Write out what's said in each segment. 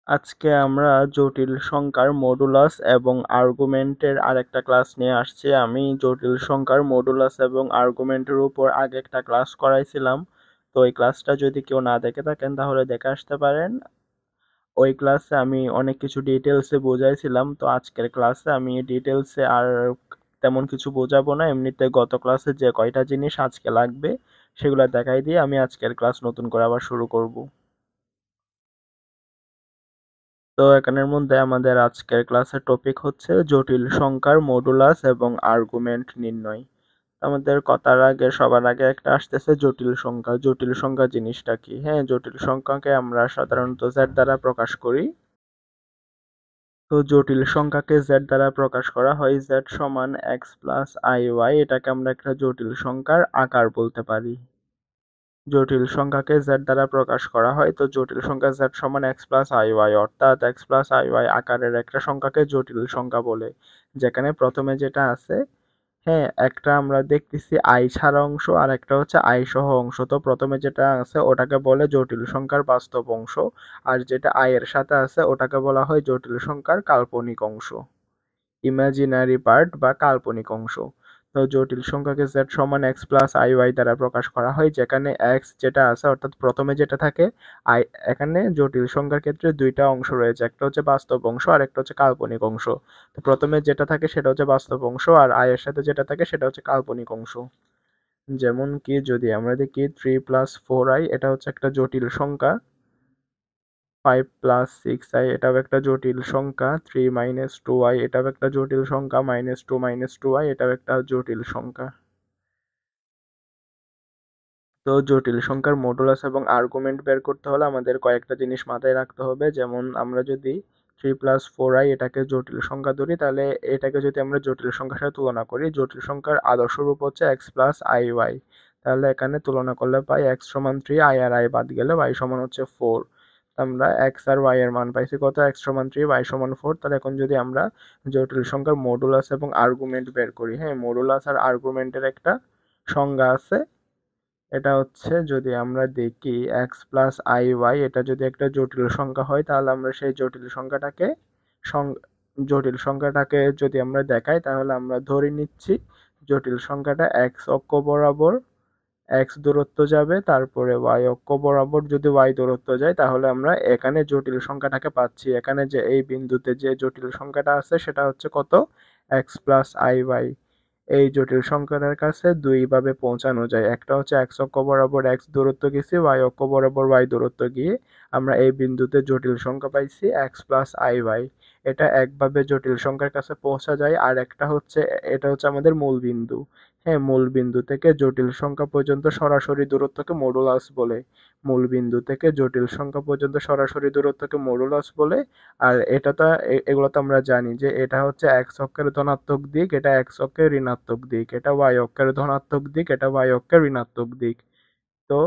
আজকে আমরা জটিল সংখ্যার মডুলাস এবং আর্গুমেন্টের আরেকটা ক্লাস নিয়ে আসছি। আমি জটিল সংখ্যার মডুলাস এবং আর্গুমেন্টের উপর আগে একটা ক্লাস করাইছিলাম, তো ওই ক্লাসটা যদি কেউ না দেখে থাকেন তাহলে দেখে আসতে পারেন। ওই ক্লাসে আমি অনেক কিছু ডিটেলসে বোঝাইছিলাম, তো আজকের ক্লাসে আমি ডিটেলসে আর তেমন কিছু বোঝাবো না। এমনিতে গত ক্লাসে যে কয়টা জিনিস আজকে লাগবে সেগুলো দেখাই দিয়ে আমি আজকের ক্লাস নতুন করে আবার শুরু করব। তো এখানের মধ্যে আমাদের আজকের ক্লাসের টপিক হচ্ছে জটিল সংখ্যার মডুলাস এবং আর্গুমেন্ট নির্ণয়। আমাদের কথার আগে সবার আগে একটা আসতেছে জটিল সংখ্যা। জটিল সংখ্যা জিনিসটা কি? হ্যাঁ, জটিল সংখ্যাকে আমরা সাধারণত জেড দ্বারা প্রকাশ করি। তো জটিল সংখ্যাকে জেড দ্বারা প্রকাশ করা হয়, জেড সমান এক্স প্লাস আই ওয়াই। এটাকে আমরা একটা জটিল সংখ্যার আকার বলতে পারি। জটিল সংখ্যাকে z দ্বারা প্রকাশ করা হয়, তো জটিল সংখ্যা z সমান x প্লাস আই ওয়াই, অর্থাৎ x প্লাস আই ওয়াই আকারের একটা সংখ্যাকে জটিল সংখ্যা বলে। যেখানে প্রথমে যেটা আছে, হ্যাঁ, একটা আমরা দেখতেছি আই ছাড়া অংশ আর একটা হচ্ছে আই সহ অংশ। তো প্রথমে যেটা আছে ওটাকে বলে জটিল সংখ্যার বাস্তব অংশ, আর যেটা আই এর সাথে আছে ওটাকে বলা হয় জটিল সংখ্যার কাল্পনিক অংশ, ইমাজিনারি পার্ট বা কাল্পনিক অংশ। তো জটিল সংখ্যাকে z সমান x প্লাস আই ওয়াই দ্বারা প্রকাশ করা হয়, যেখানে x যেটা আছে অর্থাৎ প্রথমে যেটা থাকে আই। এখানে জটিল সংখ্যার ক্ষেত্রে দুইটা অংশ রয়েছে, একটা হচ্ছে বাস্তব অংশ আর একটা হচ্ছে কাল্পনিক অংশ। তো প্রথমে যেটা থাকে সেটা হচ্ছে বাস্তব অংশ, আর আই এর সাথে যেটা থাকে সেটা হচ্ছে কাল্পনিক অংশ। যেমন কি যদি আমরা দেখি 3 + 4i, এটা হচ্ছে একটা জটিল সংখ্যা। 5 + 6i, এটাও একটা জটিল সংখ্যা। 3 - 2i, এটাও একটা জটিল সংখ্যা। -2 - 2i, এটাও একটা জটিল সংখ্যা। তো জটিল সংখ্যার মডুলাস এবং আর্গুমেন্ট বের করতে হলে আমাদের কয়েকটা জিনিস মাথায় রাখতে হবে। যেমন আমরা যদি 3 + 4i এটাকে জটিল সংখ্যা ধরি, তাহলে এটাকে যদি আমরা জটিল সংখ্যার সাথে তুলনা করি, জটিল সংখ্যার আদর্শ রূপ হচ্ছে x প্লাস আই ওয়াই। তাহলে এখানে তুলনা করলে পাই x সমান 3, i আর i বাদ গেলে y সমান হচ্ছে 4। আমরা x আর y এর মান পাইছি কত? x সমান 3, y সমান 4। তাহলে এখন যদি আমরা জটিল সংখ্যার মডুলাস এবং আর্গুমেন্ট বের করি, হ্যাঁ, মডুলাস আর আর্গুমেন্টের একটা সংজ্ঞা আছে। এটা হচ্ছে, যদি আমরা দেখি এক্স প্লাস আই ওয়াই, এটা যদি একটা জটিল সংখ্যা হয় তাহলে আমরা সেই জটিল সংখ্যাটাকে যদি আমরা দেখাই তাহলে আমরা ধরে নিচ্ছি জটিল সংখ্যাটা এক্স অক্ষ বরাবর এক্স দূরত্ব যাবে, তারপরে ওয়াই অক্ষ বরাবর যদি ওয়াই দূরত্ব যায়, তাহলে আমরা এখানে জটিল সংখ্যাটাকে পাচ্ছি। এখানে যে এই বিন্দুতে যে জটিল সংখ্যাটা আছে সেটা হচ্ছে কত? X plus I Y. এই জটিল সংখ্যাটার কাছে দুইভাবে পৌঁছানো যায়। একটা হচ্ছে এক্স অক্ষ বরাবর এক্স দূরত্ব গেছি, ওয়াই অক্ষ বরাবর ওয়াই দূরত্ব গিয়ে আমরা এই বিন্দুতে জটিল সংখ্যা পাইছি এক্স প্লাস আই ওয়াই। এটা একভাবে জটিল সংখ্যার কাছে পৌঁছা যায়। আর একটা হচ্ছে, এটা হচ্ছে আমাদের মূল বিন্দু। হ্যাঁ, মূল বিন্দু থেকে জটিল সংখ্যা পর্যন্ত সরাসরি দূরত্বকে মডুলাস বলে। মূল বিন্দু থেকে জটিল সংখ্যা পর্যন্ত সরাসরি দূরত্বকে মডুলাস বলে। আর এটা তো এগুলো তো আমরা জানি যে এটা হচ্ছে এক্স অক্ষের ধনাত্মক দিক, এটা এক্স অক্ষের ঋণাত্মক দিক, এটা ওয়াই অক্ষের ধনাত্মক দিক, এটা ওয়াই অক্ষের ঋণাত্মক দিক। তো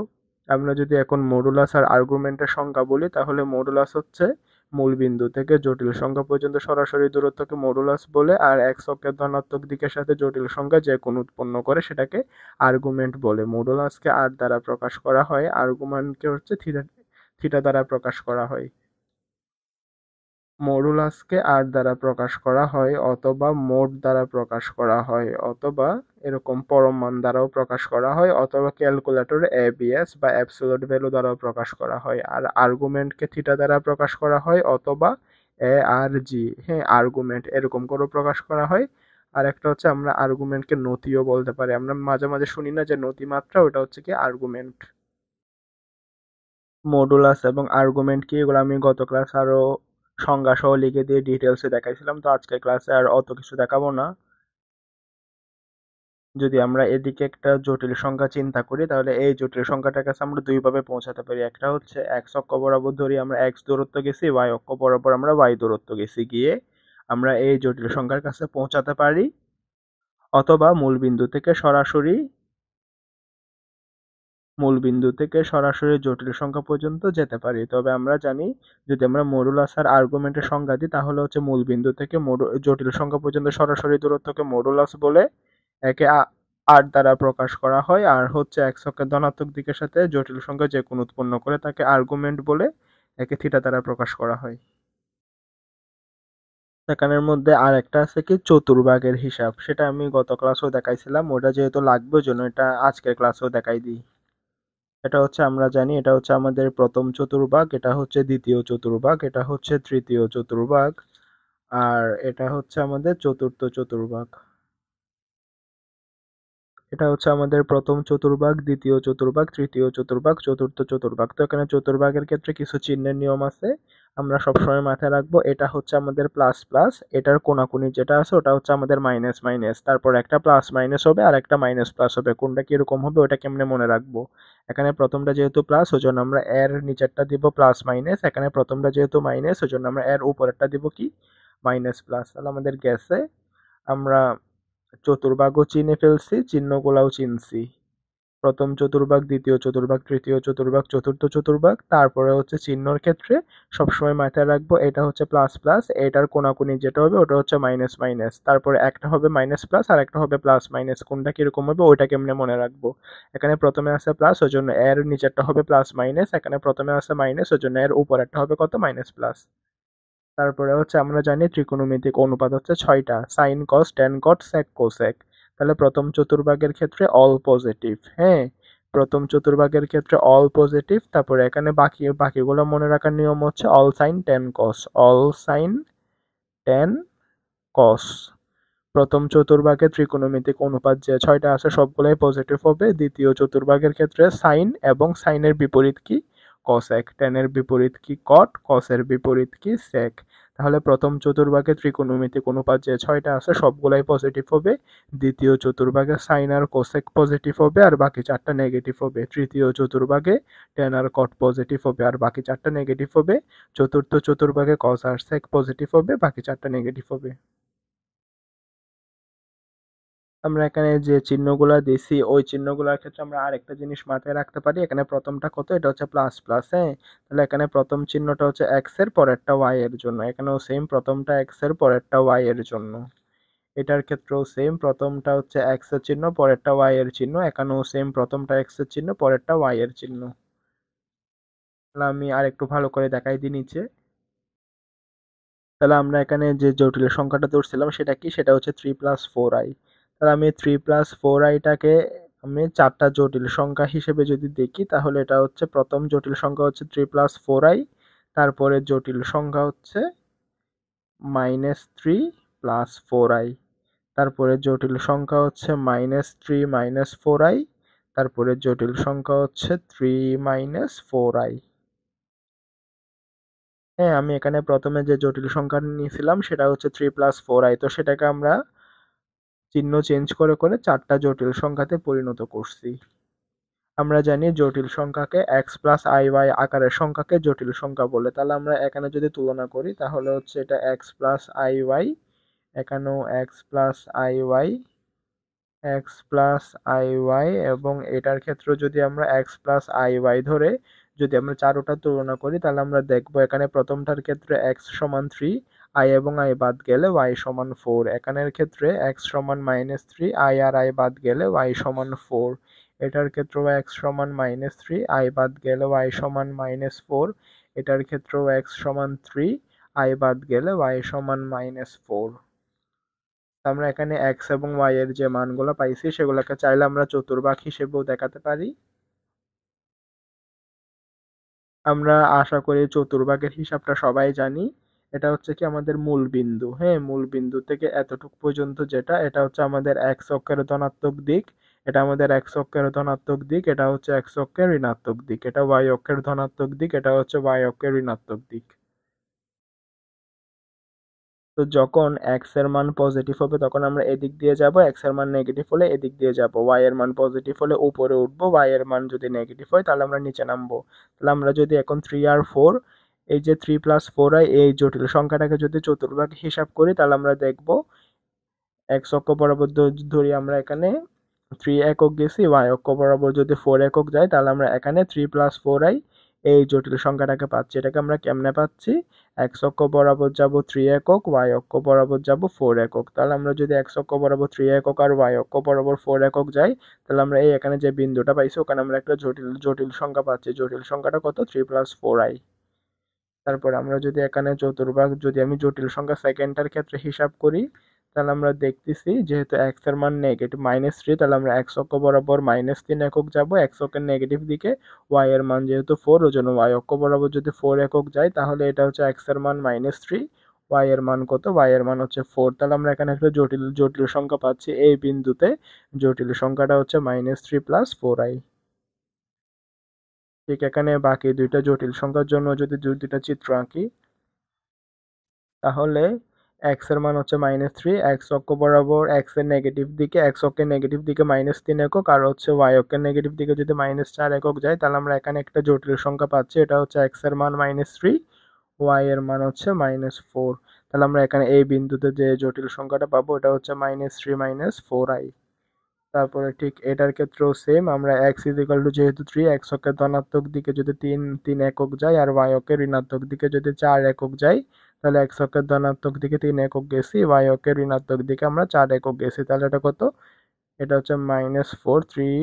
আমরা যদি এখন মডুলাস আর আর্গুমেন্টের সংজ্ঞা বলি, তাহলে মডুলাস হচ্ছে মূল বিন্দু থেকে জটিল সংখ্যা পর্যন্ত সরাসরি দূরত্বকে মডুলাস বলে, আর এক্স অক্ষের ধনাত্মক দিকের সাথে জটিল সংখ্যা যে কোন উৎপন্ন করে সেটাকে আর্গুমেন্ট বলে। মডুলাসকে আর দ্বারা প্রকাশ করা হয়, আর্গুমেন্টকে হচ্ছে থিটা থিটা দ্বারা প্রকাশ করা হয়। মডুলাসকে আর দ্বারা প্রকাশ করা হয়, অথবা মোড দ্বারা প্রকাশ করা হয়, অথবা এরকম পরম মান দ্বারাও প্রকাশ করা হয়, অথবা ক্যালকুলেটরে এবিএস বা অ্যাবসোলিউট ভ্যালু দ্বারাও প্রকাশ করা হয়। আর আর্গুমেন্টকে থিটা দ্বারা প্রকাশ করা হয়, অথবা এ আর জি, হ্যাঁ, আর্গুমেন্ট এরকম করেও প্রকাশ করা হয়। আর একটা হচ্ছে আমরা আর্গুমেন্টকে নতিও বলতে পারি। আমরা মাঝে মাঝে শুনি না যে নতিমাত্রা, ওটা হচ্ছে কি আর্গুমেন্ট। মডুলাস এবং আর্গুমেন্ট কি, এগুলো আমি গত ক্লাস আরো সংজ্ঞা সহ লিখে দিয়ে ডিটেলসে দেখাইছিলাম, তো আজকের ক্লাসে আর অত কিছু দেখাবো না। যদি আমরা এদিকে একটা জটিল সংখ্যা চিন্তা করি, তাহলে এই জটিল সংখ্যাটার কাছে আমরা দুইভাবে পৌঁছাতে পারি। একটা হচ্ছে এক্স অক্ষ বরাবর ধরি আমরা এক্স দূরত্ব গেছি, ওয়াই অক্ষ বরাবর আমরা ওয়াই দূরত্ব গেছি, গিয়ে আমরা এই জটিল সংখ্যার কাছে পৌঁছাতে পারি, অথবা মূল বিন্দু থেকে সরাসরি জটিল সংখ্যা পর্যন্ত যেতে পারি। তবে আমরা জানি, যদি আমরা মডুলাস আর আর্গুমেন্টের সংজ্ঞা দিই, তাহলে হচ্ছে মূল বিন্দু থেকে জটিল সংখ্যা পর্যন্ত সরাসরি দূরত্বকে মডুলাস বলে। একে আর দ্বারা প্রকাশ করা হয়, আর হচ্ছে এক্স অক্ষের ধনাত্মক দিকের সাথে জটিল সংখ্যা যে কোনো উৎপন্ন করে তাকে আর্গুমেন্ট বলে। একে থিটা দ্বারা প্রকাশ করা হয়। এখানের মধ্যে আর একটা আছে কি চতুর্ভাগের হিসাব, সেটা আমি গত ক্লাসেও দেখাইছিলাম, ওটা যেহেতু লাগবে ওই জন্য এটা আজকের ক্লাসেও দেখাই দিই। এটা হচ্ছে আমরা জানি এটা হচ্ছে আমাদের প্রথম চতুর্ভাগ, এটা হচ্ছে দ্বিতীয় চতুর্ভাগ, এটা হচ্ছে তৃতীয় চতুর্ভাগ, আর এটা হচ্ছে আমাদের চতুর্থ চতুর্ভাগ। এটা হচ্ছে আমাদের প্রথম চতুর্ভাগ, দ্বিতীয় চতুর্ভাগ, তৃতীয় চতুর্ভাগ, চতুর্থ চতুর্ভাগ। তো এখানে চতুর্ভাগের ক্ষেত্রে কিছু চিহ্নের নিয়ম আছে, আমরা সবসময় মাথায় রাখবো। এটা হচ্ছে আমাদের প্লাস প্লাস, এটার কোনাকুনি যেটা আছে ওটা হচ্ছে আমাদের মাইনাস মাইনাস, তারপর একটা প্লাস মাইনাস হবে আর একটা মাইনাস প্লাস হবে, কোনটা কিরকম হবে ওটা কেমনে মনে রাখবো। এখানে প্রথমটা যেহেতু প্লাস ওই জন্য আমরা এর নিচেরটা দিব প্লাস মাইনাস, এখানে প্রথমটা যেহেতু মাইনাস ওই জন্য আমরা এর উপরেরটা দিব কি মাইনাস প্লাস। তাহলে আমাদের গেছে আমরা চতুর্ভাগও চিনে ফেলছি, চিহ্নগুলাও চিনছি। প্রথম চতুর্ভাগ, দ্বিতীয় চতুর্ভাগ, তৃতীয় চতুর্ভাগ, চতুর্থ চতুর্ভাগ। তারপরে হচ্ছে চিহ্নর ক্ষেত্রে সবসময় মাথায় রাখবো এটা হচ্ছে প্লাস প্লাস, এটার কোনাকুনি যেটা হবে ওটা হচ্ছে মাইনাস মাইনাস, তারপরে একটা হবে মাইনাস প্লাস আর একটা হবে প্লাস মাইনাস, কোনটা কিরকম হবে ওইটা কেমনে মনে রাখবো। এখানে প্রথমে আছে প্লাস ওই জন্য এর নিচেরটা হবে প্লাস মাইনাস, এখানে প্রথমে আছে মাইনাস ওই জন্য এর উপরেরটা হবে কত মাইনাস প্লাস। তারপরে হচ্ছে আমরা জানি ত্রিকোণমিতিক অনুপাত হচ্ছে 6টা, sine cos tan cot sec cosec. তাহলে প্রথম চতুর্ভাগের ক্ষেত্রে অল পজিটিভ, হ্যাঁ প্রথম চতুর্ভাগের ক্ষেত্রে অল পজিটিভ। তারপরে এখানে বাকিগুলো মনে রাখার নিয়ম হচ্ছে অল সাইন ট্যান কস, অল সাইন ট্যান কস। প্রথম চতুর্ভাগে ত্রিকোণমিতিক অনুপাত যে 6টা আছে সবগুলাই পজিটিভ হবে। দ্বিতীয় চতুর্ভাগের ক্ষেত্রে সাইন এবং সাইনের বিপরীত কি কসেক, ট্যানের বিপরীত কি কট, কসের বিপরীত কি সেক। তাহলে প্রথম চতুর্ভাগে ত্রিকোণমিতিক অনুপাত যে 6টা আছে সবগুলাই পজিটিভ হবে। দ্বিতীয় চতুর্ভাগে সাইন আর কোসেক পজিটিভ হবে আর বাকি 4টা নেগেটিভ হবে। তৃতীয় চতুর্ভাগে ট্যান আর কট পজিটিভ হবে আর বাকি 4টা নেগেটিভ হবে। চতুর্থ চতুর্ভাগে কস আর সেক পজিটিভ হবে, বাকি 4টা নেগেটিভ হবে। আমরা এখানে যে চিহ্নগুলা দিছি ওই চিহ্নগুলোর ক্ষেত্রে আমরা আরেকটা জিনিস মাথায় রাখতে পারি, এখানে প্রথমটা কত এটা হচ্ছে প্লাস প্লাস, হ্যাঁ তাহলে এখানে প্রথম চিহ্নটা হচ্ছে এক্স এর পরেরটা ওয়াই এর জন্য, এখানেও সেম প্রথমটা এক্স এর পরেরটা ওয়াই এর জন্য। এটার ক্ষেত্রেও সেম প্রথমটা হচ্ছে এক্স এর চিহ্ন পরেরটা ওয়াই এর চিহ্ন, এখানেও সেম প্রথমটা এক্স এর চিহ্ন পরেরটা ওয়াই এর চিহ্ন। তাহলে আমি আর একটু ভালো করে দেখাই দিই নিচে। তাহলে আমরা এখানে যে জটিল সংখ্যাটা ধরছিলাম সেটা কি, সেটা হচ্ছে 3+4i। তাহলে আমি 3+4iটাকে আমি 4টা জটিল সংখ্যা হিসেবে যদি দেখি তাহলে এটা হচ্ছে প্রথম জটিল সংখ্যা হচ্ছে 3+4i, তারপরে জটিল সংখ্যা হচ্ছে -3+4i, তারপরে জটিল সংখ্যা হচ্ছে -3 - 4i, তারপরে জটিল সংখ্যা হচ্ছে 3 - 4i। হ্যাঁ আমি এখানে প্রথমে যে জটিল সংখ্যা নিয়েছিলাম সেটা হচ্ছে 3+4i, তো সেটাকে আমরা চিহ্ন চেঞ্জ করে করে 4টা জটিল সংখ্যাতে পরিণত করছি। আমরা জানি জটিল সংখ্যাকে x+iy আকারের সংখ্যাকে জটিল সংখ্যা বলে। তাহলে আমরা এখানে যদি তুলনা করি তাহলে হচ্ছে এটা x+iy, এখানেও x+iy, x+iy, এবং এটার ক্ষেত্রে যদি আমরা x+iy ধরে যদি আমরা চারোটা তুলনা করি তাহলে আমরা দেখব এখানে প্রথমটার ক্ষেত্রে x সমান 3, i এবং i বাদ গেলে y সমান 4, এখানের ক্ষেত্রে x সমান -3, i আর i বাদ গেলে y সমান 4, এটার ক্ষেত্রেও x সমান -3, i বাদ গেলে y সমান -4, এটার ক্ষেত্রেও x সমান 3, i বাদ গেলে y সমান -4। আমরা এখানে x এবং y এর যে মানগুলো পাইছি সেগুলোকে চাইলে আমরা চতুর্ভাগ হিসেবেও দেখাতে পারি। আমরা আশা করি চতুর্ভাগের হিসাবটা সবাই জানি। এটা হচ্ছে কি আমাদের মূল বিন্দু, হ্যাঁ মূল বিন্দু থেকে এতটুক পর্যন্ত যেটা এটা হচ্ছে আমাদের x অক্ষের ধনাত্মক দিক, এটা আমাদের x অক্ষের ধনাত্মক দিক, এটা হচ্ছে x অক্ষের ঋণাত্মক দিক, এটা y অক্ষের ধনাত্মক দিক, এটা হচ্ছে y অক্ষের ঋণাত্মক দিক। তো যখন x এর মান পজিটিভ হবে তখন আমরা এদিক দিয়ে যাব, x এর মান নেগেটিভ হলে এদিক দিয়ে যাব, y এর মান পজিটিভ হলে উপরে উঠবো, y এর মান যদি নেগেটিভ হয় তাহলে আমরা নিচে নামবো। তাহলে আমরা যদি এখন 3 আর 4, এই যে 3+4i এই জটিল সংখ্যাটাকে যদি চতুর্ভাগ হিসাব করি তাহলে আমরা দেখব x অক্ষ বরাবর ধরি আমরা এখানে 3 একক গেছি, y অক্ষ বরাবর যদি 4 একক যায় তাহলে আমরা এখানে 3+4i এই জটিল সংখ্যাটাকে পাচ্ছি। এটাকে আমরা কেমনে পাচ্ছি, x অক্ষ বরাবর যাব 3 একক, y অক্ষ বরাবর যাব 4 একক। তাহলে আমরা যদি x অক্ষ বরাবর 3 একক আর y অক্ষ বরাবর 4 একক যাই তাহলে আমরা এই এখানে যে বিন্দুটা পাইছি ওখানে আমরা একটা জটিল জটিল সংখ্যা পাচ্ছি। জটিল সংখ্যাটা কত, 3+4i। তারপর আমরা যদি এখানে চতুর্ভাগ যদি আমি জটিল সংখ্যা সেকেন্ডটার ক্ষেত্রে হিসাব করি, তাহলে আমরা দেখতেছি যেহেতু এক্স এর মান নেগেটিভ -3, তাহলে আমরা এক্স অক্ষ বরাবর -3 একক যাব এক্স অক্ষের নেগেটিভ দিকে। ওয়াই এর মান যেহেতু 4, ওই জন্য ওয়াই অক্ষ বরাবর যদি 4 একক যায়, তাহলে এটা হচ্ছে এক্স এর মান -3, ওয়াই এর মান কত, ওয়াই এর মান হচ্ছে 4। তাহলে আমরা এখানে একটা জটিল জটিল সংখ্যা পাচ্ছি এই বিন্দুতে। জটিল সংখ্যাটা হচ্ছে -3 + 4i। ঠিক এখানে বাকি দুইটা জটিল সংখ্যার জন্য যদি দুইটা চিত্র আঁকি, তাহলে x এর মান হচ্ছে -3, এক্স অক্ষ বরাবর x এর নেগেটিভ দিকে, এক্স অক্ষের নেগেটিভ দিকে -3 একক, আর হচ্ছে y অক্ষের নেগেটিভ দিকে যদি -4 একক যায়, তাহলে আমরা এখানে একটা জটিল সংখ্যা পাচ্ছি। এটা হচ্ছে x এর মান -3, y এর মান হচ্ছে -4। তাহলে আমরা এখানে এই বিন্দুতে যে জটিল সংখ্যাটা পাবো এটা হচ্ছে -3 - 4i। তারপরে ঠিক এটার ক্ষেত্রেও সেম, আমরা x যেহেতু 3, x অক্ষের ধনাত্মক দিকে যদি 3 একক যায় আর y অক্ষের ঋণাত্মক দিকে যদি 4 একক যায়, তাহলে x অক্ষের ধনাত্মক দিকে 3 একক গেছি, y অক্ষের ঋণাত্মক দিকে আমরা 4 একক গেছি। তাহলে এটা কত? এটা হচ্ছে -4, 3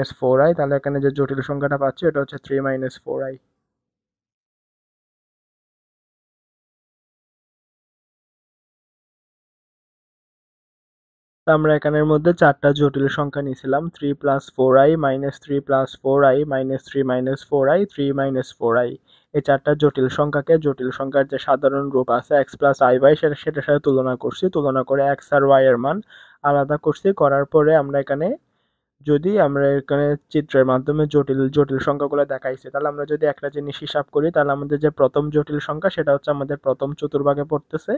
- 4i। তাহলে এখানে যে জটিল সংখ্যাটা পাচ্ছি এটা হচ্ছে 3 - 4i। তো আমরা এখানের মধ্যে চারটা জটিল সংখ্যা নিয়েছিলাম, 3 + 4i, -3 + 4i, -3 - 4i, 3 - 4i। এই চারটা জটিল সংখ্যাকে জটিল সংখ্যার যে সাধারণ রূপ আছে x + i/, সেটার সাথে তুলনা করছি, তুলনা করে x আর y এর মান আলাদা করছি। করার পরে আমরা এখানে যদি আমরা এখানে চিত্রের মাধ্যমে জটিল জটিল সংখ্যাগুলো দেখাইছি, তাহলে আমরা যদি একটা জিনিস হিসাব করি, তাহলে আমাদের যে প্রথম জটিল সংখ্যা সেটা হচ্ছে আমাদের প্রথম চতুর্ভাগে পড়তেছে।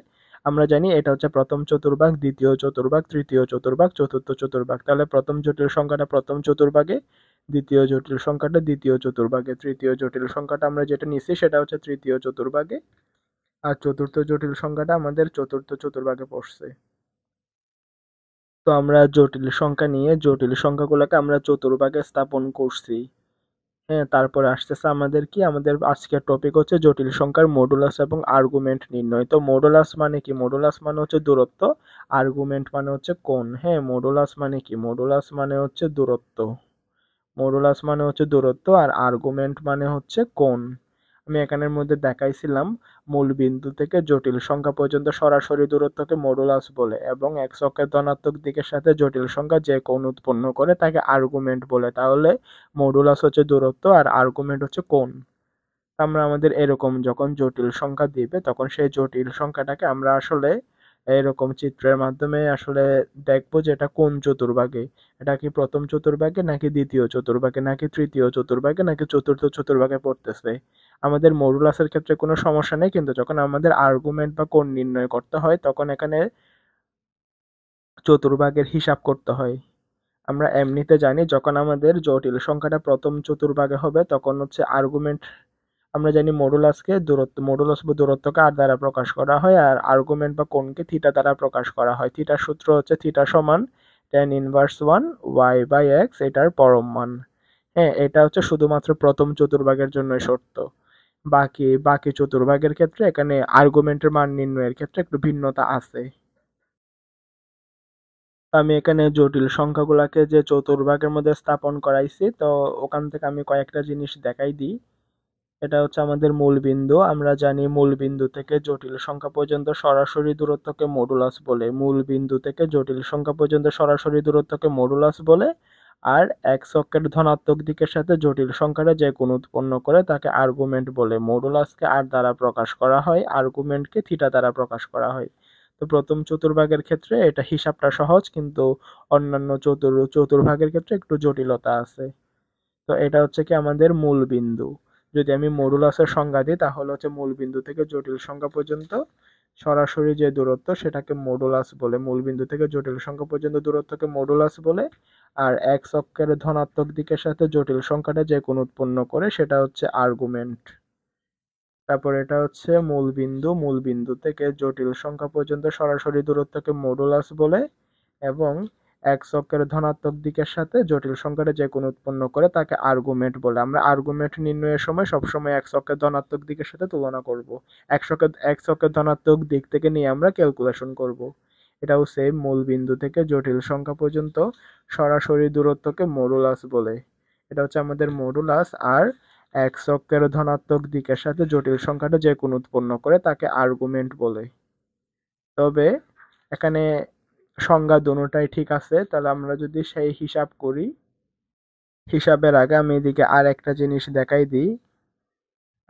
আমরা জানি এটা হচ্ছে প্রথম চতুর্ভাগ, দ্বিতীয় চতুর্ভাগ, তৃতীয় চতুর্ভাগ, চতুর্থ চতুর্ভাগ। তাহলে প্রথম জটিল সংখ্যাটা প্রথম চতুর্ভাগে, দ্বিতীয় জটিল সংখ্যাটা দ্বিতীয় চতুর্ভাগে, তৃতীয় জটিল সংখ্যাটা আমরা যেটা নিছি সেটা হচ্ছে তৃতীয় চতুর্ভাগে, আর চতুর্থ জটিল সংখ্যাটা আমাদের চতুর্থ চতুর্ভাগে পড়ছে। তো আমরা জটিল সংখ্যা নিয়ে জটিল সংখ্যাগুলোকে আমরা চতুর্ভাগে স্থাপন করছি। হ্যাঁ, তারপরে আসতেছে আমাদের কি, আমাদের আজকের টপিক হচ্ছে জটিল সংখ্যার মডুলাস এবং আর্গুমেন্ট নির্ণয়। তো মডুলাস মানে কি? মডুলাস মানে হচ্ছে দূরত্ব, আর্গুমেন্ট মানে হচ্ছে কোণ। হ্যাঁ, মডুলাস মানে কি? মডুলাস মানে হচ্ছে দূরত্ব, মডুলাস মানে হচ্ছে দূরত্ব, আর আর্গুমেন্ট মানে হচ্ছে কোণ। আমি এখানের মধ্যে দেখাইছিলাম মূল বিন্দু থেকে জটিল সংখ্যা পর্যন্ত সরাসরি দূরত্বকে মডুলাস বলে, এবং এক্স অক্ষের ধনাত্মক দিকের সাথে জটিল সংখ্যা যে কোণ উৎপন্ন করে তাকে আর্গুমেন্ট বলে। তাহলে মডুলাস হচ্ছে দূরত্ব আর আর্গুমেন্ট হচ্ছে কোণ। আমরা আমাদের এরকম যখন জটিল সংখ্যা দিবে, তখন সেই জটিল সংখ্যাটাকে আমরা আসলে এরকম চিত্রের মাধ্যমে আসলে দেখবো যে এটা কোন চতুর্ভাগে, এটা কি প্রথম চতুর্ভাগে নাকি দ্বিতীয় চতুর্ভাগে নাকি তৃতীয় চতুর্ভাগে নাকি চতুর্থ চতুর্ভাগে পড়তেছে। আমাদের মডুলাসের ক্ষেত্রে কোনো সমস্যা নেই, কিন্তু যখন আমাদের আর্গুমেন্ট বা কোণ নির্ণয় করতে হয় তখন এখানে চতুর্ভাগের হিসাব করতে হয়। আমরা এমনিতে জানি যখন আমাদের জটিল সংখ্যাটা প্রথম চতুর্ভাগে হবে তখন হচ্ছে আর্গুমেন্ট, আমরা জানি মডুলাসকে দূরত্ব, মডুলাস বা দূরত্বকে আর দ্বারা প্রকাশ করা হয়, আর আর্গুমেন্ট বা কোণকে থিটা দ্বারা প্রকাশ করা হয়। থিটার সূত্র হচ্ছে থিটা সমান tan−1 y/x, এটার পরম মান। হ্যাঁ, এটা হচ্ছে শুধুমাত্র প্রথম চতুর্ভাগের জন্য শর্ত। বাকি বাকি চতুর্ভাগের ক্ষেত্রে এখানে আর্গুমেন্টের মান নির্ণয়ের ক্ষেত্রে একটু ভিন্নতা আছে। আমি এখানে জটিল সংখ্যাগুলোকে যে চতুর্ভাগের মধ্যে স্থাপন করাইছি, তো ওখান থেকে আমি কয়েকটা জিনিস দেখাই দিই। এটা হচ্ছে আমাদের মূল বিন্দু। আমরা জানি মূল বিন্দু থেকে জটিল সংখ্যা পর্যন্ত সরাসরি দূরত্বকে মডুলাস বলে। মূল বিন্দু থেকে জটিল সংখ্যা পর্যন্ত সরাসরি দূরত্বকে মডুলাস বলে। আর এক্স অক্ষের ধনাত্মক দিকের সাথে জটিল সংখ্যাটা যে কোণ উৎপন্ন করে তাকে আর্গুমেন্ট বলে। মডুলাসকে আর দ্বারা প্রকাশ করা হয়, আর্গুমেন্টকে থিটা দ্বারা প্রকাশ করা হয়। তো প্রথম চতুর্ভাগের ক্ষেত্রে এটা হিসাবটা সহজ, কিন্তু অন্যান্য চতুর্ভাগের ক্ষেত্রে একটু জটিলতা আছে। তো এটা হচ্ছে কি আমাদের মূল বিন্দু। যদি আমি মডুলাসের সংজ্ঞা দিই, তাহলে হচ্ছে মূল বিন্দু থেকে জটিল সংখ্যা পর্যন্ত সরাসরি যে দূরত্ব সেটাকে মডুলাস বলে। মূল বিন্দু থেকে জটিল সংখ্যা পর্যন্ত দূরত্বকে মডুলাস বলে। আর এক্স অক্ষের ধনাত্মক দিকের সাথে জটিল সংখ্যাটা যে কোণ উৎপন্ন করে সেটা হচ্ছে আর্গুমেন্ট। তারপর এটা হচ্ছে মূল বিন্দু, মূল বিন্দু থেকে জটিল সংখ্যা পর্যন্ত সরাসরি দূরত্বকে মডুলাস বলে, এবং এক্স অক্ষের ধনাত্মক দিকের সাথে জটিল সংখ্যাটা যে কোণ উৎপন্ন করে তাকে আর্গুমেন্ট বলে। আমরা আর্গুমেন্ট নির্ণয়ের সময় সবসময় এক্স অক্ষের ধনাত্মক দিকের সাথে তুলনা করব। এক্স অক্ষের ধনাত্মক দিক থেকে নিয়ে আমরা ক্যালকুলেশন করব। এটাও সেম, মূল বিন্দু থেকে জটিল সংখ্যা পর্যন্ত সরাসরি দূরত্বকে মডুলাস বলে। এটা হচ্ছে আমাদের মডুলাস। আর এক্স অক্ষের ধনাত্মক দিকের সাথে জটিল সংখ্যাটা যে কোণ উৎপন্ন করে তাকে আর্গুমেন্ট বলে। তবে এখানে সংজ্ঞা দুটোটাই ঠিক আছে, তাহলে আমরা যদি সেই হিসাব করি, হিসাবের আগে আমি এদিকে আর একটা জিনিস দেখাই দিই।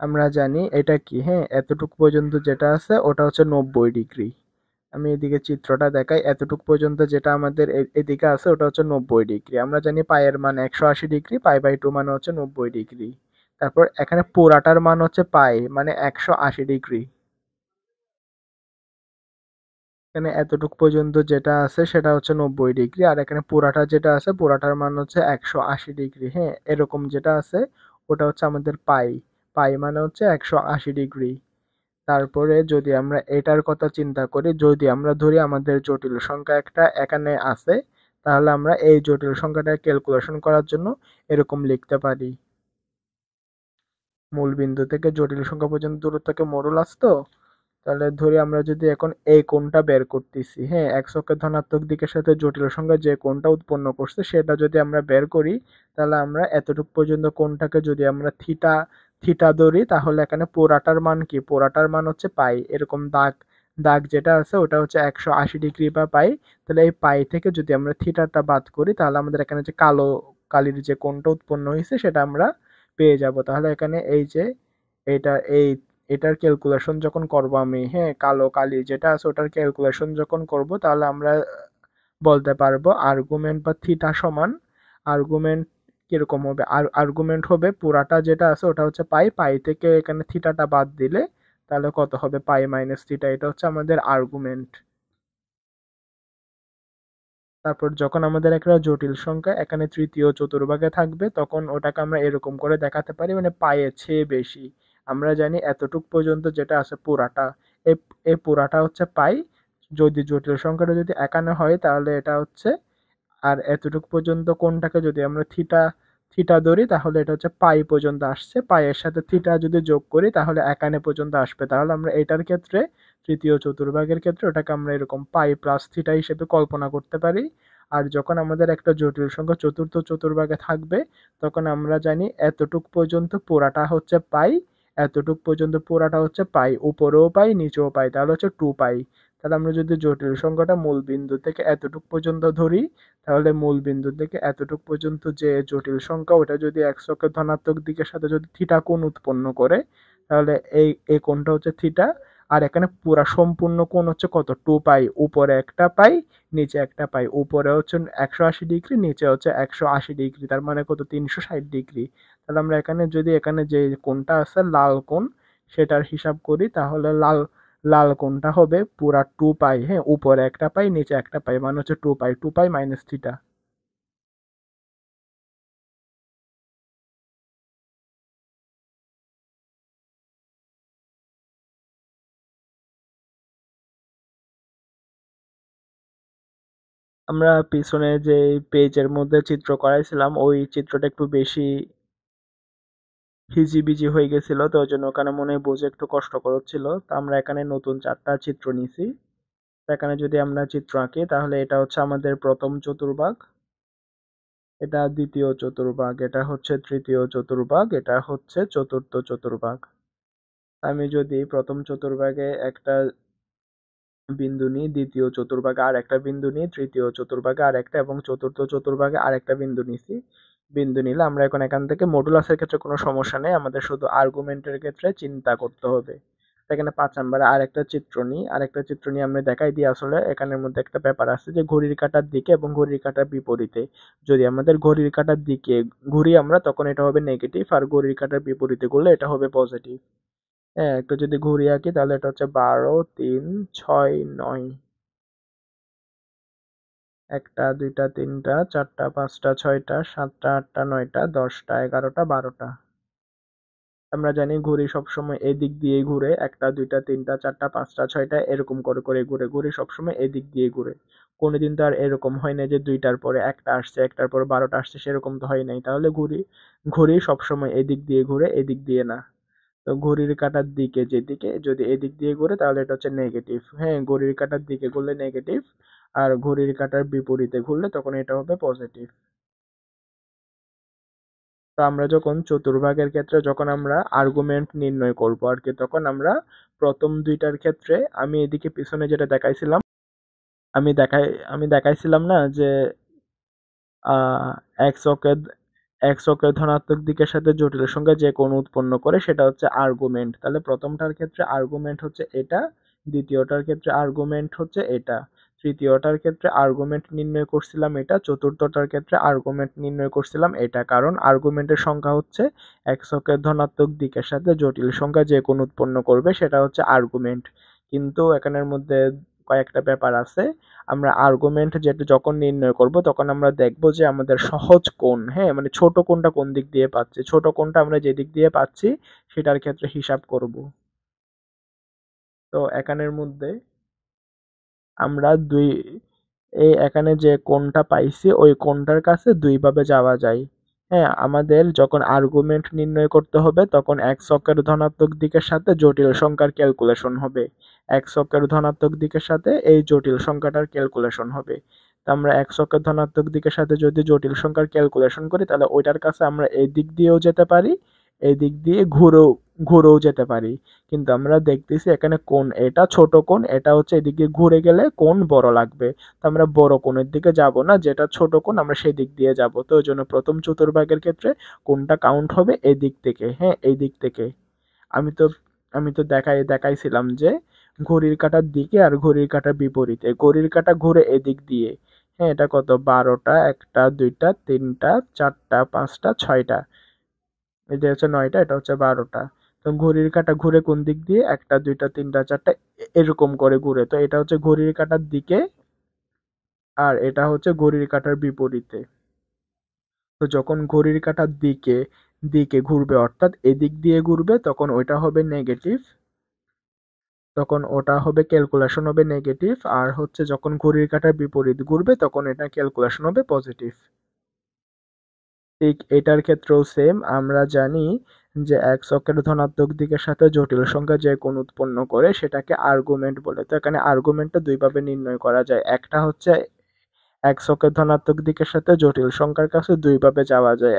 আমরা জানি এটা কি, হ্যাঁ, এতটুক পর্যন্ত যেটা আছে ওটা হচ্ছে 90 ডিগ্রি। আমি এদিকে চিত্রটা দেখাই, এতটুক পর্যন্ত যেটা আমাদের এদিকে আছে ওটা হচ্ছে 90 ডিগ্রি। আমরা জানি পায়ের মান 180 ডিগ্রি, পাই/2 মানে হচ্ছে 90 ডিগ্রি। তারপর এখানে পুরাটার মান হচ্ছে পাই মানে 180 ডিগ্রি। এখানে এতটুক পর্যন্ত যেটা আছে সেটা হচ্ছে 90 ডিগ্রি, আর এখানে পুরাটা যেটা আছে পুরাটার মান হচ্ছে 180 ডিগ্রি। হ্যাঁ, এরকম যেটা আছে ওটা হচ্ছে আমাদের পাই। পাই মানে হচ্ছে 180 ডিগ্রি। তারপরে যদি আমরা এটার কথা চিন্তা করি, যদি আমরা ধরি আমাদের জটিল সংখ্যা একটা এখানে আছে, তাহলে আমরা এই জটিল সংখ্যাটা ক্যালকুলেশন করার জন্য এরকম লিখতে পারি। মূল বিন্দু থেকে জটিল সংখ্যা পর্যন্ত দূরত্বকে মডুলাস তো, তাহলে ধরি আমরা যদি এখন এই কোণটা বের করতেছি, হ্যাঁ, এক্স অক্ষের ধনাত্মক দিকের সাথে জটিল সংখ্যা যে কোণটা উৎপন্ন করছে সেটা যদি আমরা বের করি, তাহলে আমরা এতটুকু পর্যন্ত কোণটাকে যদি আমরা থিটা থিটা ধরি, তাহলে এখানে পোরাটার মান কি, পোরাটার মান হচ্ছে পাই। এরকম দাগ দাগ যেটা আছে ওটা হচ্ছে 180 ডিগ্রি বা পাই। তাহলে এই পাই থেকে যদি আমরা থিটাটা বাদ করি, তাহলে আমাদের এখানে যে কালো কালির যে কোণটা উৎপন্ন হয়েছে সেটা আমরা পেয়ে যাব। তাহলে এখানে এই যে এটা এই এটার ক্যালকুলেশন যখন করব আমি, হ্যাঁ, কালো কালি যেটা আছে ওটার ক্যালকুলেশন যখন করব, তাহলে আমরা বলতে পারবো আর্গুমেন্ট বা থিটা সমান আর্গুমেন্ট কিরকম হবে। আর আর্গুমেন্ট হবে পুরাটা যেটা আছে ওটা হচ্ছে পাই, পাই থেকে এখানে থিটাটা বাদ দিলে তাহলে কত হবে, পাই মাইনাস থিটা। এটা হচ্ছে আমাদের আর্গুমেন্ট। তারপর যখন আমাদের একটা জটিল সংখ্যা এখানে তৃতীয় চতুর্ভাগে থাকবে, তখন ওটাকে আমরা এরকম করে দেখাতে পারি, মানে পায়ের চেয়ে বেশি। আমরা জানি এতটুক পর্যন্ত যেটা আছে পুরাটা, এই এই পুরাটা হচ্ছে পাই। যদি জটিল সংখ্যাটা যদি একানে হয় তাহলে এটা হচ্ছে, আর এতটুক পর্যন্ত কোণটাকে যদি আমরা থিটা থিটা ধরি তাহলে এটা হচ্ছে পাই পর্যন্ত আসছে, পায়ের সাথে থিটা যদি যোগ করি তাহলে একানে পর্যন্ত আসবে। তাহলে আমরা এটার ক্ষেত্রে তৃতীয় চতুর্ভাগের ক্ষেত্রে ওটাকে আমরা এরকম পাই প্লাস থিটা হিসেবে কল্পনা করতে পারি। আর যখন আমাদের একটা জটিল সংখ্যা চতুর্থ চতুর্ভাগে থাকবে, তখন আমরা জানি এতটুক পর্যন্ত পুরাটা হচ্ছে পাই, এতটুক পর্যন্ত পুরাটা হচ্ছে পাই, উপরেও পাই নিচেও পাই, তাহলে হচ্ছে 2 পাই। তাহলে আমরা যদি জটিল সংখ্যাটা মূল বিন্দু থেকে এতটুক পর্যন্ত ধরি, তাহলে মূল বিন্দু থেকে এতটুক পর্যন্ত যে জটিল সংখ্যা ওটা যদি এক্স অক্ষের ধনাত্মক দিকের সাথে যদি থিটা কোণ উৎপন্ন করে, তাহলে এই কোণটা হচ্ছে থিটা। আর এখানে পুরা সম্পূর্ণ কোণ হচ্ছে কত, 2 পাই। উপরে একটা পাই, নিচে একটা পাই। উপরে হচ্ছে 180 ডিগ্রি, নিচে হচ্ছে 180 ডিগ্রি, তার মানে কত, 360 ডিগ্রি। তাহলে আমরা এখানে যদি এখানে যে কোণটা আছে লাল কোণ সেটার হিসাব করি, তাহলে লাল লাল কোণটা হবে পুরা 2 পাই। হ্যাঁ, উপরে একটা পাই নিচে একটা পাই মানে হচ্ছে 2 পাই, 2 পাই মাইনাস থিটা। আমরা পিছনে যে পেজের মধ্যে চিত্র করাইছিলাম ওই চিত্রটা একটু বেশি হিজিবিজি হয়ে গেছিল, তো ওই জন্য ওখানে মনে হয় বুঝে একটু কষ্টকর হচ্ছিল। তো আমরা এখানে নতুন 4টা চিত্র নিছি। তো এখানে যদি আমরা চিত্র আঁকি তাহলে এটা হচ্ছে আমাদের প্রথম চতুর্ভাগ, এটা দ্বিতীয় চতুর্ভাগ, এটা হচ্ছে তৃতীয় চতুর্ভাগ, এটা হচ্ছে চতুর্থ চতুর্ভাগ। আমি যদি প্রথম চতুর্ভাগে একটা বিন্দু নিই, দ্বিতীয় চতুর্ভাগে আর একটা বিন্দু নিই, তৃতীয় চতুর্ভাগে আর একটা, এবং চতুর্থ চতুর্ভাগে আর একটা বিন্দু নিছি, বিন্দু নিলে আমরা এখন এখান থেকে মডুলাসের ক্ষেত্রে কোনো সমস্যা নেই, আমাদের শুধু আর্গুমেন্টের ক্ষেত্রে চিন্তা করতে হবে। এখানে 5 নম্বরে আরেকটা চিত্র নিই, আরেকটা চিত্র নিয়ে আমরা দেখাই দিই। আসলে এখানের মধ্যে একটা ব্যাপার আছে যে ঘড়ির কাঁটার দিকে এবং ঘড়ির কাঁটার বিপরীতে, যদি আমাদের ঘড়ির কাঁটার দিকে ঘুরি আমরা তখন এটা হবে নেগেটিভ, আর ঘড়ির কাঁটার বিপরীতে করলে এটা হবে পজিটিভ। হ্যাঁ, একটু যদি ঘুরি আঁকি তাহলে এটা হচ্ছে 12, 3, 6, 9, একটা দুইটা তিনটা চারটা পাঁচটা ছয়টা সাতটা আটটা নয়টা 10টা 11টা 12টা। আমরা জানি ঘড়ি সবসময় এদিক দিয়ে ঘুরে, একটা দুইটা তিনটা চারটা পাঁচটা ছয়টা এরকম করে করে ঘুরে, ঘড়ি সবসময় এদিক দিয়ে ঘুরে। কোনোদিন তো আর এরকম হয় না যে দুইটার পরে একটা আসছে একটার পরে 12টা আসছে, সেরকম তো হয় নাই। তাহলে ঘড়ি ঘড়ি সবসময় এদিক দিয়ে ঘুরে, এদিক দিয়ে না। তো ঘড়ির কাঁটার দিকে যেদিকে যদি এদিক দিয়ে ঘুরে তাহলে এটা হচ্ছে নেগেটিভ। হ্যাঁ, ঘড়ির কাঁটার দিকে ঘুরলে নেগেটিভ, আর ঘড়ির কাঁটার বিপরীতে ঘুরলে তখন এটা হবে পজিটিভ। তো আমরা যখন চতুর্ভাগের ক্ষেত্রে যখন আমরা আর্গুমেন্ট নির্ণয় করব আর কি, তখন আমরা প্রথম দুইটার ক্ষেত্রে আমি এদিকে পিছনে যেটা দেখাইছিলাম, আমি দেখাই আমি দেখাইছিলাম না যে আহ এক্স অকের এক্স অকের ধনাত্মক দিকের সাথে জটিল সংখ্যা যে কোণ উৎপন্ন করে সেটা হচ্ছে আর্গুমেন্ট। তাহলে প্রথমটার ক্ষেত্রে আর্গুমেন্ট হচ্ছে এটা, দ্বিতীয়টার ক্ষেত্রে আর্গুমেন্ট হচ্ছে এটা, তৃতীয়টার ক্ষেত্রে আর্গুমেন্ট নির্ণয় করছিলাম এটা, চতুর্থটার ক্ষেত্রে আর্গুমেন্ট নির্ণয় করছিলাম এটা। কারণ আর্গুমেন্টের সংখ্যা হচ্ছে এক্স অক্ষের ধনাত্মক দিকের সাথে জটিল সংখ্যা যে কোণ উৎপন্ন করবে সেটা হচ্ছে আর্গুমেন্ট। কিন্তু এখানের মধ্যে কয়েকটা ব্যাপার আছে। আমরা আর্গুমেন্ট যেটা যখন নির্ণয় করব তখন আমরা দেখব যে আমাদের সহজ কোণ, হ্যাঁ মানে ছোট কোণটা কোন দিক দিয়ে পাচ্ছি, ছোট কোণটা আমরা যে দিক দিয়ে পাচ্ছি সেটার ক্ষেত্রে হিসাব করব। তো এখানের মধ্যে আমরা এখানে যে কোণটা পাইছি ওই কোণটার কাছে দুইভাবে যাওয়া যায়। হ্যাঁ, আমাদের যখন আর্গুমেন্ট নির্ণয় করতে হবে তখন এক্স অক্ষের ধনাত্মক দিকের সাথে জটিল সংখ্যার ক্যালকুলেশন হবে, এক্স অক্ষের ধনাত্মক দিকের সাথে এই জটিল সংখ্যাটার ক্যালকুলেশন হবে। তো আমরা এক্স অক্ষের ধনাত্মক দিকের সাথে যদি জটিল সংখ্যার ক্যালকুলেশন করি তাহলে ওইটার কাছে আমরা এই দিক দিয়েও যেতে পারি, এই দিক দিয়ে ঘুরেও যেতে পারি। কিন্তু আমরা দেখতেছি এখানে কোণ এটা ছোট কোণ, এটা হচ্ছে এদিকে ঘুরে গেলে কোণ বড় লাগবে। তো আমরা বড় কোণের দিকে যাব না, যেটা ছোট কোণ আমরা সেই দিক দিয়ে যাব। তো ওই জন্য প্রথম চতুর্ভাগের ক্ষেত্রে কোণটা কাউন্ট হবে এই দিক থেকে, হ্যাঁ এই দিক থেকে। আমি তো আমি তো দেখাইছিলাম যে ঘড়ির কাঁটার দিকে আর ঘড়ির কাঁটার বিপরীতে, ঘড়ির কাঁটা ঘুরে এদিক দিয়ে। হ্যাঁ, এটা কত 12টা, 1টা 2টা 3টা 4টা 5টা 6টা, এটা হচ্ছে 9টা, এটা হচ্ছে 12টা। তো ঘড়ির কাঁটা ঘুরে কোন দিক দিয়ে, 1টা 2টা 3টা 4টা এরকম করে ঘুরে। তো এটা হচ্ছে ঘড়ির কাঁটার দিকে আর এটা হচ্ছে ঘড়ির কাঁটার বিপরীতে। তো যখন ঘড়ির কাঁটার দিকে দিকে ঘুরবে অর্থাৎ এদিক দিয়ে ঘুরবে তখন ওইটা হবে নেগেটিভ, তখন ওটা হবে ক্যালকুলেশন হবে নেগেটিভ। আর হচ্ছে যখন ঘড়ির কাঁটার বিপরীত ঘুরবে তখন এটা ক্যালকুলেশন হবে পজিটিভ। ঠিক এটার ক্ষেত্রেও সেম, আমরা জানি যে এক্স অক্ষের ধনাত্মক দিকের সাথে জটিল সংখ্যা যে কোণ উৎপন্ন করে সেটাকে আর্গুমেন্ট বলে। তো এখানে আর্গুমেন্টটা দুইভাবে নির্ণয় করা যায়, একটা হচ্ছে এক্স অক্ষের ধনাত্মক দিকের সাথে জটিল সংখ্যার কাছে দুইভাবে যাওয়া যায়,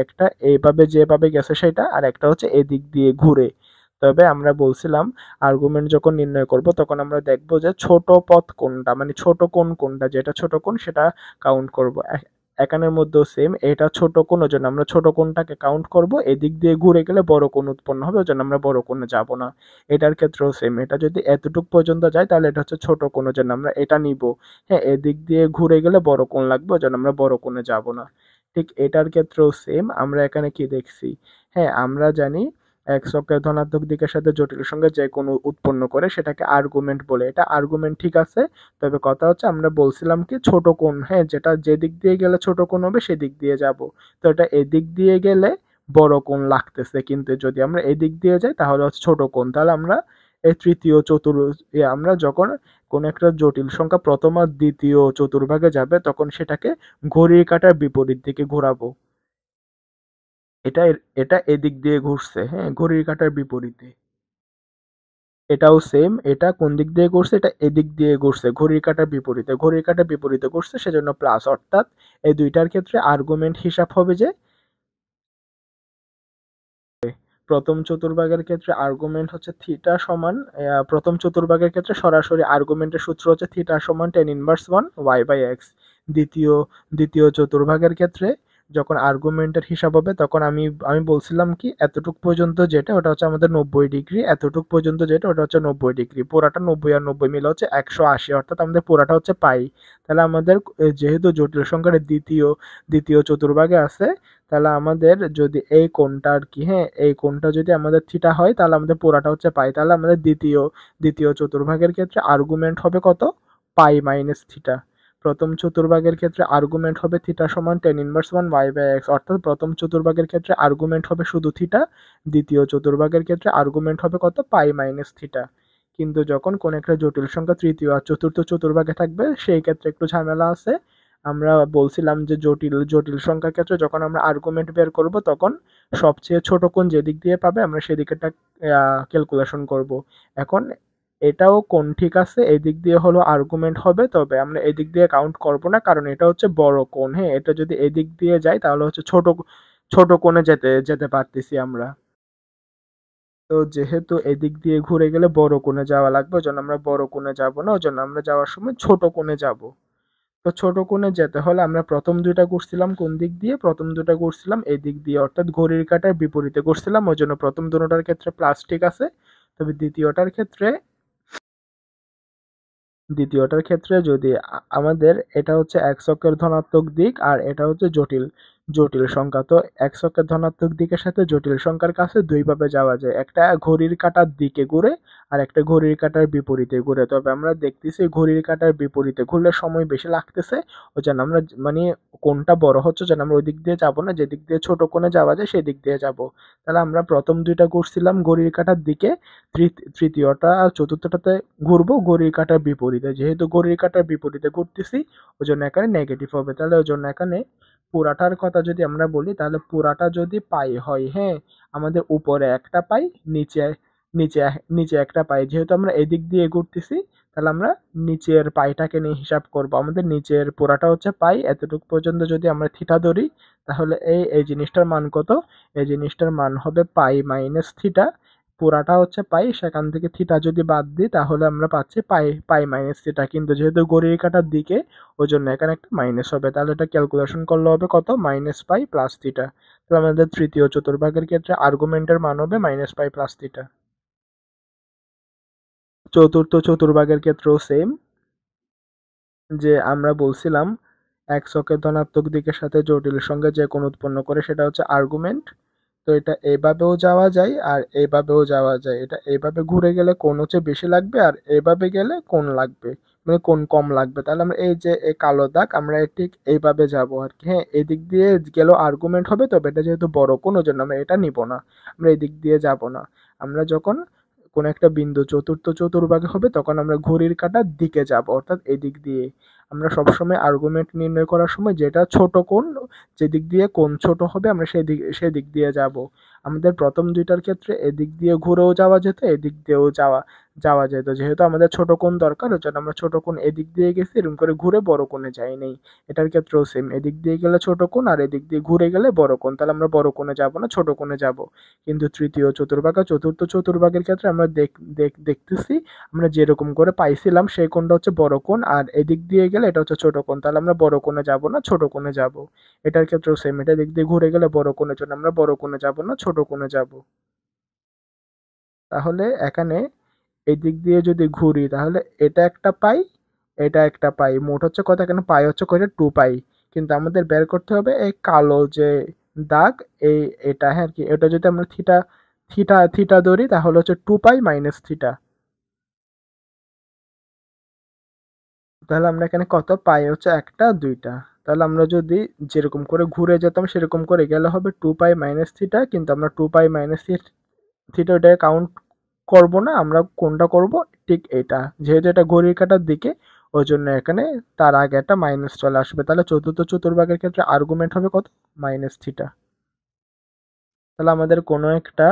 একটা এইভাবে যেভাবে গেছে সেটা, আর একটা হচ্ছে এদিক দিয়ে ঘুরে। তবে আমরা বলছিলাম আর্গুমেন্ট যখন নির্ণয় করব তখন আমরা দেখব যে ছোট পথ কোনটা, মানে ছোট কোণ কোনটা, যেটা ছোট কোণ সেটা কাউন্ট করব। এখানের মধ্যেও সেম, এটা ছোট কোণ ওই জন্য আমরা ছোট কোণটাকে কাউন্ট করব, এদিক দিয়ে ঘুরে গেলে বড় কোণ উৎপন্ন হবে ওই জন্য আমরা বড় কোণে যাব না। এটার ক্ষেত্রেও সেম, এটা যদি এতটুক পর্যন্ত যায় তাহলে এটা হচ্ছে ছোট কোণ ওই জন্য আমরা এটা নিব। হ্যাঁ, এদিক দিয়ে ঘুরে গেলে বড় কোণ লাগবে ওই জন্য আমরা বড় কোণে যাব না। ঠিক এটার ক্ষেত্রেও সেম, আমরা এখানে কি দেখছি, হ্যাঁ আমরা জানি এক্স অক্ষের ধনাত্মক দিকের সাথে জটিল সংখ্যা যে কোনো উৎপন্ন করে সেটাকে আর্গুমেন্ট বলে, এটা আর্গুমেন্ট ঠিক আছে। তবে কথা হচ্ছে আমরা বলছিলাম কি ছোট কোণ, হ্যাঁ যেটা যে দিক দিয়ে গেলে ছোট কোণ হবে সেদিক দিয়ে যাব। তো এটা এদিক দিয়ে গেলে বড় কোণ লাগতেছে, কিন্তু যদি আমরা এদিক দিয়ে যাই তাহলে হচ্ছে ছোট কোণ। তাহলে আমরা এই তৃতীয় আমরা যখন কোন একটা জটিল সংখ্যা প্রথম আর দ্বিতীয় চতুর্ভাগে যাবে তখন সেটাকে ঘড়ির কাঁটার বিপরীত দিকে ঘোরাবো। এটা এটা এদিক দিয়ে ঘুরছে, হ্যাঁ ঘড়ির কাঁটার বিপরীতে। এটাও সেম, এটা কোন দিক দিয়ে ঘুরছে, এটা এদিক দিয়ে ঘুরছে ঘড়ির কাঁটার বিপরীতে, ঘড়ির কাঁটার বিপরীতে ঘুরছে সেজন্য প্লাস। অর্থাৎ এই দুইটার ক্ষেত্রে আর্গুমেন্ট হিসাব হবে যে প্রথম চতুর্ভাগের ক্ষেত্রে আর্গুমেন্ট হচ্ছে থিটা সমান, প্রথম চতুর্ভাগের ক্ষেত্রে সরাসরি আর্গুমেন্টের সূত্র হচ্ছে থিটা সমান tan inverse one Y by X. দ্বিতীয় দ্বিতীয় চতুর্ভাগের ক্ষেত্রে যখন আর্গুমেন্টের হিসাব হবে তখন আমি আমি বলছিলাম কি এতটুক পর্যন্ত যেটা ওটা হচ্ছে আমাদের 90 ডিগ্রি, এতটুক পর্যন্ত যেটা ওটা হচ্ছে 90 ডিগ্রি, পুরাটা 90 আর 90 মিলে হচ্ছে 180, অর্থাৎ আমাদের পুরাটা হচ্ছে পাই। তাহলে আমাদের যেহেতু জটিল সংখ্যার দ্বিতীয় দ্বিতীয় চতুর্ভাগে আছে, তাহলে আমাদের যদি এই কোণটা আর কি, হ্যাঁ এই কোণটা যদি আমাদের থিটা হয় তাহলে আমাদের পুরাটা হচ্ছে পাই। তাহলে আমাদের দ্বিতীয় চতুর্ভাগের ক্ষেত্রে আর্গুমেন্ট হবে কত, পাই মাইনাস থিটা। প্রথম চতুর্ভাগের ক্ষেত্রে আর্গুমেন্ট হবে থিটা সমান tan inverse one Y by X, অর্থাৎ প্রথম চতুর্ভাগের ক্ষেত্রে আর্গুমেন্ট হবে শুধু থিটা, দ্বিতীয় চতুর্ভাগের ক্ষেত্রে আর্গুমেন্ট হবে কত, পাই মাইনাস থিটা। কিন্তু যখন কোন একটা জটিল সংখ্যা তৃতীয় আর চতুর্থ চতুর্ভাগে থাকবে সেই ক্ষেত্রে একটু ঝামেলা আছে। আমরা বলছিলাম যে জটিল জটিল সংখ্যার ক্ষেত্রে যখন আমরা আর্গুমেন্ট বের করব তখন সবচেয়ে ছোট কোণ যেদিক দিয়ে পাবে আমরা সেদিকেরটা ক্যালকুলেশন করব। এখন এটাও কোণ ঠিক আছে, এদিক দিয়ে হলো আর্গুমেন্ট হবে, তবে আমরা এদিক দিয়ে কাউন্ট করব না কারণ এটা হচ্ছে বড় কোণ। হ্যাঁ, এটা যদি এদিক দিয়ে যায় তাহলে হচ্ছে ছোট কোণে যেতে যেতে পারতেছি আমরা। তো যেহেতু এদিক দিয়ে ঘুরে গেলে বড় কোণে যাওয়া লাগবে, ওজন্য আমরা বড় কোণে যাব না, ওজন্য আমরা যাওয়ার সময় ছোট কোণে যাব। তো ছোট কোণে যেতে হলে আমরা প্রথম দুইটা ঘুরছিলাম কোন দিক দিয়ে? প্রথম দুটা ঘুরছিলাম এদিক দিয়ে, অর্থাৎ ঘড়ির কাঁটার বিপরীতে ঘুরছিলাম, ওজন্য প্রথম দুটোটার ক্ষেত্রে প্লাস ঠিক আছে। তবে দ্বিতীয়টার ক্ষেত্রে যদি আমাদের এটা হচ্ছে এক্স অক্ষের ধনাত্মক দিক আর এটা হচ্ছে জটিল জটিল সংখ্যা, তো এক্স অক্ষের ধনাত্মক দিকের সাথে জটিল সংখ্যার কাছে দুইভাবে যাওয়া যায়, একটা ঘড়ির কাঁটার দিকে ঘুরে আর একটা ঘড়ির কাঁটার বিপরীতে ঘুরে। তবে আমরা দেখতেছি ঘড়ির কাঁটার বিপরীতে ঘুরলে সময় বেশি লাগতেছে, ওই জন্য আমরা মানে কোনটা বড় হচ্ছে যেন আমরা ওই দিক দিয়ে যাবো না, যেদিক দিয়ে ছোট কোণে যাওয়া যায় সেই দিক দিয়ে যাব। তাহলে আমরা প্রথম দুইটা ঘুরছিলাম ঘড়ির কাঁটার দিকে, তৃতীয়টা আর চতুর্থটাতে ঘুরবো ঘড়ির কাঁটার বিপরীতে, যেহেতু ঘড়ির কাঁটার বিপরীতে ঘুরতেছি ওই জন্য এখানে নেগেটিভ হবে। তাহলে ওই জন্য এখানে পুরাটার কথা যদি আমরা বলি তাহলে পুরাটা যদি পাই হয়, হ্যাঁ, আমাদের উপরে একটা পাই, নিচে নিচে নিচে একটা পাই, যেহেতু আমরা এদিক দিয়ে ঘুরতেছি তাহলে আমরা নিচের পাইটাকে নিয়ে হিসাব করব। আমাদের নিচের পুরাটা হচ্ছে পাই, এতটুকু পর্যন্ত যদি আমরা থিটা ধরি তাহলে এই এই জিনিসটার মান কত? এই জিনিসটার মান হবে পাই মাইনাস থিটা। পুরাটা হচ্ছে পাই, সেখান থেকে থিটা যদি বাদ দিই তাহলে আমরা পাচ্ছি পাই পাই মাইনাস থিটা, কিন্তু যেহেতু ঘড়ির কাঁটার দিকে ওই জন্য এখানে একটা মাইনাস হবে। তাহলে এটা ক্যালকুলেশন করলে হবে কত? মাইনাস পাই প্লাস থিটা। তাহলে আমাদের তৃতীয় চতুর্ভাগের ক্ষেত্রে আর্গুমেন্টের মান হবে মাইনাস পাই প্লাস থিটা। চতুর্থ চতুর্ভাগের ক্ষেত্রেও সেম, যে আমরা বলছিলাম এক্স অক্ষের ধনাত্মক দিকের সাথে জটিল সংখ্যা যে কোণ উৎপন্ন করে সেটা হচ্ছে আর্গুমেন্ট। তো এটা এইভাবেও যাওয়া যায় আর এইভাবেও যাওয়া যায়, এটা এইভাবে ঘুরে গেলে কোণ হচ্ছে বেশি লাগবে আর এইভাবে গেলে কোণ লাগবে, মানে কোণ কম লাগবে। তাহলে আমরা এই যে এই কালো দাগ আমরা ঠিক এইভাবে যাব আর কি, হ্যাঁ, এদিক দিয়ে গেলেও আর্গুমেন্ট হবে, তবে এটা যেহেতু বড় কোণ ওই জন্য আমরা এটা নিব না, আমরা এদিক দিয়ে যাব না। আমরা যখন কোন একটা বিন্দু চতুর্থ চতুর্ভাগে হবে তখন আমরা ঘড়ির কাঁটার দিকে যাব, অর্থাৎ এদিক দিয়ে। আমরা সবসময় আর্গুমেন্ট নির্ণয় করার সময় যেটা ছোট কোণ, যেদিক দিয়ে কোণ ছোট হবে আমরা সেদিক দিয়ে যাব। আমাদের প্রথম দুইটার ক্ষেত্রে এদিক দিয়ে ঘুরেও যাওয়া যেত, এদিক দিয়েও যাওয়া যাওয়া যেত, যেহেতু আমাদের ছোট কোণ দরকার ওই জন্য আমরা ছোট কোণ এদিক দিয়ে গেছি, এরকম করে ঘুরে বড় কোণে যাই নাই। এটার ক্ষেত্রেও সেম, এদিক দিয়ে গেলে ছোট কোণ আর এদিক দিয়ে ঘুরে গেলে বড় কোণ, তাহলে আমরা বড় কোণে যাব না, ছোট কোণে যাব। কিন্তু তৃতীয় চতুর্ভাগ আর চতুর্থ চতুর্ভাগের ক্ষেত্রে আমরা দেখতেছি আমরা যেরকম করে পাইছিলাম সেই কোণটা হচ্ছে বড় কোণ আর এদিক দিয়ে গেলে এটা হচ্ছে ছোট কোণ, তাহলে আমরা বড় কোণে যাব না, ছোট কোণে যাব। এটার ক্ষেত্রেও সেম, এটা দিক দিয়ে ঘুরে গেলে বড় কোণের জন্য আমরা বড় কোণে যাব না, ছোট কোণে যাব। তাহলে এখানে এই দিক দিয়ে যদি ঘুরি তাহলে এটা একটা পাই, এটা একটা পাই, মোট হচ্ছে কত? এখানে পাই হচ্ছে কয়টা? 2 পাই। কিন্তু আমাদের বের করতে হবে এই কালো যে দাগ, এই এটা, হ্যাঁ কি, এটা যদি আমরা থিটা থিটা থিটা ধরি তাহলে হচ্ছে 2 পাই মাইনাস থিটা। তাহলে আমরা এখানে কত পাই হচ্ছে একটা দুইটা। তাহলে আমরা যদি যেরকম করে ঘুরে যেতাম সেরকম করে গেলে হবে 2 পাই মাইনাস থিটা, কিন্তু আমরা 2 পাই মাইনাস থিটা ওটাকে কাউন্ট করব না, আমরা কোনটা করব? ঠিক এটা, যেহেতু এটা ঘড়ির কাঁটার দিকে ওই জন্য এখানে তার আগে একটা মাইনাস চলে আসবে। তাহলে চতুর্থ চতুর্ভাগের ক্ষেত্রে আর্গুমেন্ট হবে কত? Minus theta. তাহলে আমাদের কোনো একটা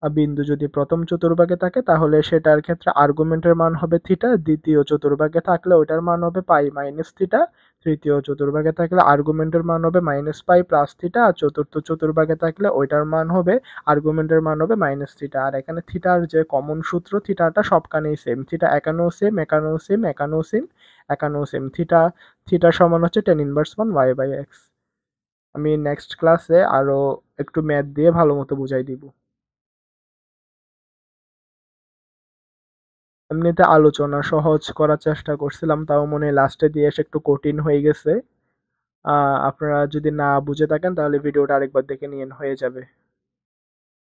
বিন্দু যদি প্রথম চতুর্ভাগে থাকে তাহলে সেটার ক্ষেত্রে আর্গুমেন্টের মান হবে থিটা, দ্বিতীয় চতুর্ভাগে থাকলে ওইটার মান হবে পাই মাইনাস থিটা, তৃতীয় চতুর্ভাগে থাকলে আর্গুমেন্টের মান হবে মাইনাস পাই প্লাস থিটা, আর চতুর্থ চতুর্ভাগে থাকলে ওইটার মান হবে আর্গুমেন্টের মান হবে মাইনাস থিটা। আর এখানে থিটার যে কমন সূত্র, থিটাটা সবখানেই সেম, থিটা একানেও সেম, একানেও সেম, একানেও সেম, একানেও সেম, থিটা থিটা সমান হচ্ছে tan−1 y/x। আমি নেক্সট ক্লাসে আরো একটু ম্যাথ দিয়ে ভালো মতো বুঝাই দিব। এমনিতে আলোচনা সহজ করার চেষ্টা করছিলাম, তাও মনে হয় লাস্টে দিয়ে এসে একটু কঠিন হয়ে গেছে। আপনারা যদি না বুঝে থাকেন তাহলে ভিডিওটা আরেকবার দেখে নিয়েন, হয়ে যাবে।